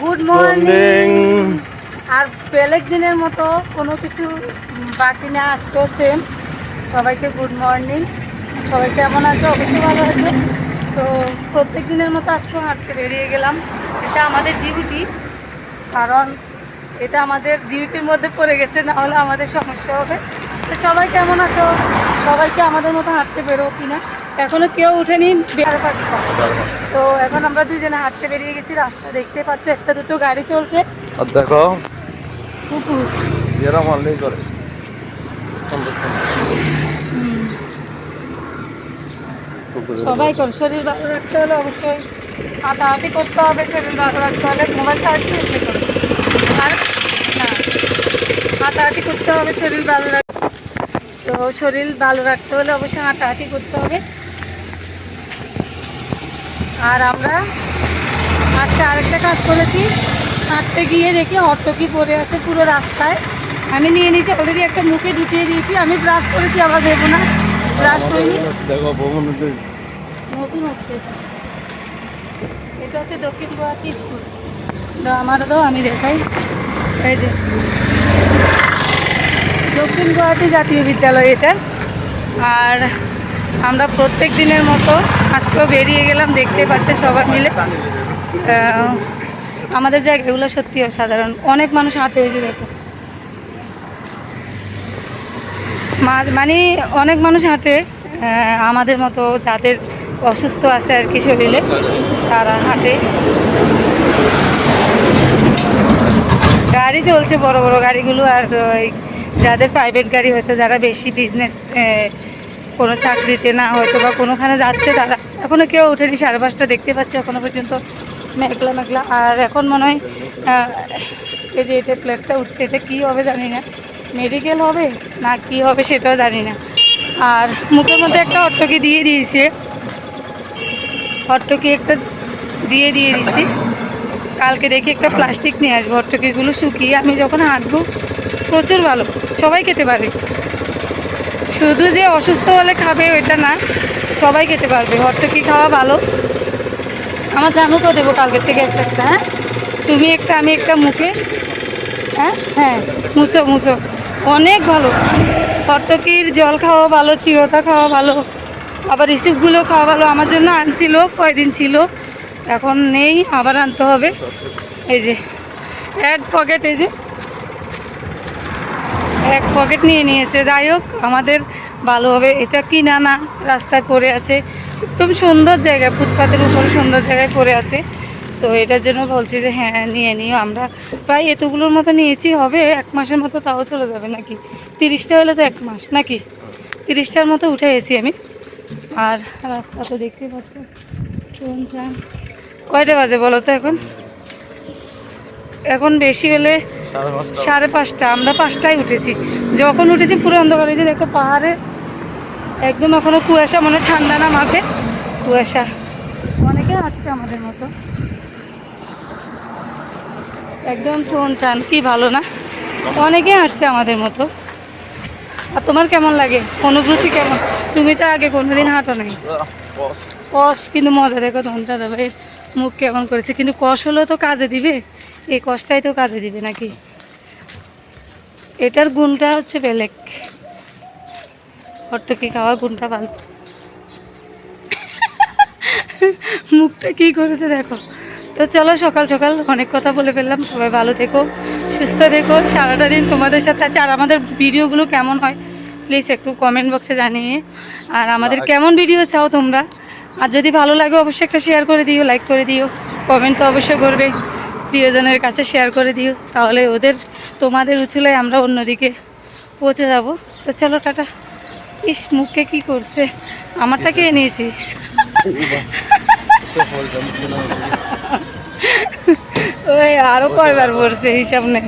Good morning. আর বেলেগ দিনের মতো কোনো কিছু বাকি না, আজকেও সেম। সবাইকে গুড মর্নিং। সবাই কেমন আছে? অবশ্যই ভালো আছে। তো প্রত্যেক দিনের মতো আজকেও হাঁটতে বেরিয়ে গেলাম। এটা আমাদের ডিউটি, কারণ এটা আমাদের ডিউটির মধ্যে পড়ে গেছে, না হলে আমাদের সমস্যা হবে। তো সবাই কেমন আছো? সবাইকে আমাদের মতো হাঁটতে বেরো কিনা। এখনো কেউ উঠেনি, 5:30। তো এখন আমরা দুজনে হাঁটতে বেরিয়ে গেছি। রাস্তা দেখতে পাচ্ছ, একটা দুটো গাড়ি চলছে। আর দেখো কুকুর এরা মারলেই করে। সবাই করে। শরীর ভালো রাখতে হলে অবশ্যই হাঁটাহাঁটি করতে হবে। শরীর ভালো রাখতে হলে মোবাইল চার্জ দিয়ে করবে। আর না, হাঁটাহাঁটি করতে হবে শরীর ভালো রাখতে। তো শরীর ভালো রাখতে হলে অবশ্যই হাঁটাহাঁটি করতে হবে। আর আমরা আজকে আরেকটা কাজ করেছি। হাঁটতে গিয়ে দেখি হট্টকি পড়ে আছে পুরো রাস্তায়। আমি নিয়ে নিয়েছি অলরেডি, একটা মুখে ঢুকিয়ে দিয়েছি। আমি ব্রাশ করেছি, আবার ভেবো না ব্রাশ করিনি। দেখো নতুন হচ্ছে এটা, হচ্ছে দক্ষিণ গুয়াহাটি স্কুল। আমারও তো আমি দেখাই, এই যে দক্ষিণ গুয়াহাটি জাতীয় বিদ্যালয় এটা। আর আমরা প্রত্যেক দিনের মতো আজকেও বেরিয়ে গেলাম, দেখতে পাচ্ছে সবাই মিলে। আমাদের জায়গাগুলো সত্যি অসাধারণ। অনেক মানুষ হাঁটে, হয়েছে দেখো, মানে অনেক মানুষ হাঁটে। আমাদের মতো যাদের অসুস্থ আছে আর কি শরীরে, তারা হাঁটে। গাড়ি চলছে, বড় বড় গাড়িগুলো। আর ওই যাদের প্রাইভেট গাড়ি, হয়তো যারা বেশি বিজনেস, কোনো চাকরিতে না হয়তো বা কোনোখানে যাচ্ছে, তারা এখনও কেউ ওঠেনি। 5:30 দেখতে পাচ্ছি, এখনও পর্যন্ত মেঘলা মেঘলা। আর এখন মনে হয় এই যে এটা প্লেটটা উঠছে, এটা কী হবে জানি না, মেডিকেল হবে না কি হবে সেটাও জানি না। আর মুখের মধ্যে একটা হট্টকি দিয়ে দিয়েছে, হট্টকি একটা দিয়ে দিয়েছি। কালকে দেখি একটা প্লাস্টিক নিয়ে আসবো, হট্টকিগুলো শুকিয়ে আমি যখন হাঁটবো। প্রচুর ভালো, সবাই খেতে পারে। শুধু যে অসুস্থ হলে খাবে ওইটা না, সবাই খেতে পারবে। হট্টকি খাওয়া ভালো। আমার জানো তো দেবো কালকের থেকে একটা একটা। হ্যাঁ, তুমি একটা, আমি একটা মুখে। হ্যাঁ হ্যাঁ, মুছো মুছো, অনেক ভালো। হট্টকির জল খাওয়া ভালো, চিরতা খাওয়া ভালো, আবার রিসিপগুলো খাওয়া ভালো। আমার জন্য আনছিল, কয়দিন ছিল, এখন নেই, আবার আনতে হবে। এই যে এক পকেট, এই যে এক পকেট নিয়ে নিয়েছে। যাই হোক, আমাদের ভালো হবে। এটা কিনা না, রাস্তায় পড়ে আছে, একদম সুন্দর জায়গায়, ফুটপাতের উপরে সুন্দর জায়গায় পড়ে আছে। তো এটার জন্য বলছি যে হ্যাঁ নিয়ে নিও। আমরা প্রায় এতগুলোর মতো নিয়েছি, হবে 1 মাসের মতো, তাও চলে যাবে নাকি। 30টা হলে তো 1 মাস নাকি, 30টার মতো উঠে এসি আমি। আর রাস্তা তো দেখতে পাচ্ছ, শুনছেন। কয়টা বাজে বলো তো এখন? এখন বেশি হলে 5:30। আমরা 5টায় উঠেছি। যখন উঠেছি পুরো অন্ধকার হয়েছে, দেখো পাহাড়ে একদম এখনো কুয়াশা, মনে ঠান্ডা না, মাঠে কুয়াশা। অনেকে আসছে আমাদের মতো, একদম শুনছেন, কি ভালো না? অনেকে আসছে আমাদের মতো। আর তোমার কেমন লাগে, অনুভূতি কেমন? তুমি তো আগে কোনোদিন হাঁটো নাই। কষ কিন্তু মজা, দেখো তোমার দাদা ভাইয়ের মুখ কেমন করেছে। কিন্তু কষ হলেও তো কাজে দিবে, এই কষটাই তো কাজে দিবে নাকি। এটার গুণটা হচ্ছে বেলেগ, হট্টকি খাওয়ার গুণটা ভালো। মুখটা কি করেছে দেখো। তো চলো, সকাল সকাল অনেক কথা বলে ফেললাম। সবাই ভালো থেকো, সুস্থ থেকো, সারাটা দিন তোমাদের সাথে আছে। আর আমাদের ভিডিওগুলো কেমন হয় প্লিজ একটু কমেন্ট বক্সে জানিয়ে। আর আমাদের কেমন ভিডিও চাও তোমরা, আর যদি ভালো লাগে অবশ্যই একটা শেয়ার করে দিও, লাইক করে দিও, কমেন্ট তো অবশ্যই করবে, প্রিয়জনের কাছে শেয়ার করে দিও। তাহলে তোমাদের উচুলায় আমরা অন্যদিকে পৌঁছে যাব। তো চলো, টাটা। ইস, মুখে কি করছে, আমারটা খেয়ে নিয়েছি। ওই আরো কয়বার পড়ছে হিসাব নেই।